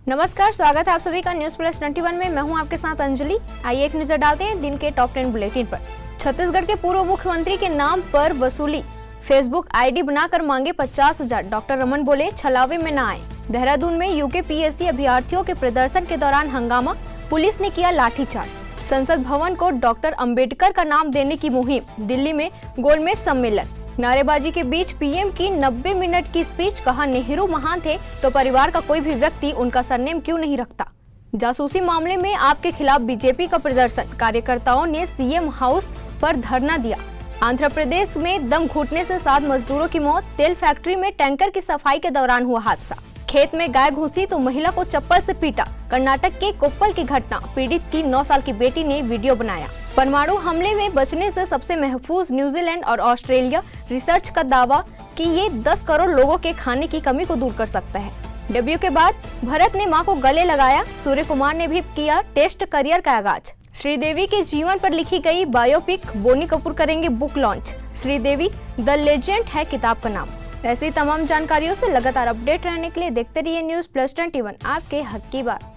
नमस्कार, स्वागत है आप सभी का न्यूज प्लस 21 में। मैं हूं आपके साथ अंजलि। आइए एक नजर डालते हैं दिन के टॉप 10 बुलेटिन पर। छत्तीसगढ़ के पूर्व मुख्यमंत्री के नाम पर वसूली, फेसबुक आईडी बनाकर मांगे 50,000। डॉक्टर रमन बोले छलावे में न आए। देहरादून में यूकेपीएससी अभ्यर्थियों के प्रदर्शन के दौरान हंगामा, पुलिस ने किया लाठीचार्ज। संसद भवन को डॉक्टर अंबेडकर का नाम देने की मुहिम, दिल्ली में गोलमेज सम्मेलन। नारेबाजी के बीच पीएम की 90 मिनट की स्पीच, कहा नेहरू महान थे तो परिवार का कोई भी व्यक्ति उनका सरनेम क्यों नहीं रखता। जासूसी मामले में आपके खिलाफ बीजेपी का प्रदर्शन, कार्यकर्ताओं ने सीएम हाउस पर धरना दिया। आंध्र प्रदेश में दम घुटने से 7 मजदूरों की मौत। तेल फैक्ट्री में टैंकर की सफाई के दौरान हुआ हादसा। खेत में गाय घुसी तो महिला को चप्पल से पीटा। कर्नाटक के कोप्पल की घटना, पीड़ित की 9 साल की बेटी ने वीडियो बनाया। परमाणु हमले में बचने से सबसे महफूज न्यूजीलैंड और ऑस्ट्रेलिया। रिसर्च का दावा कि ये 10 करोड़ लोगों के खाने की कमी को दूर कर सकता है। डेब्यू के बाद भरत ने मां को गले लगाया। सूर्य कुमार ने भी किया टेस्ट करियर का आगाज। श्रीदेवी के जीवन पर लिखी गई बायोपिक, बोनी कपूर करेंगे book launch. Sridevi the legend है किताब का नाम। ऐसी तमाम जानकारियों से लगातार अपडेट रहने के लिए देखते रहिए न्यूज प्लस 21, आपके हक की बात।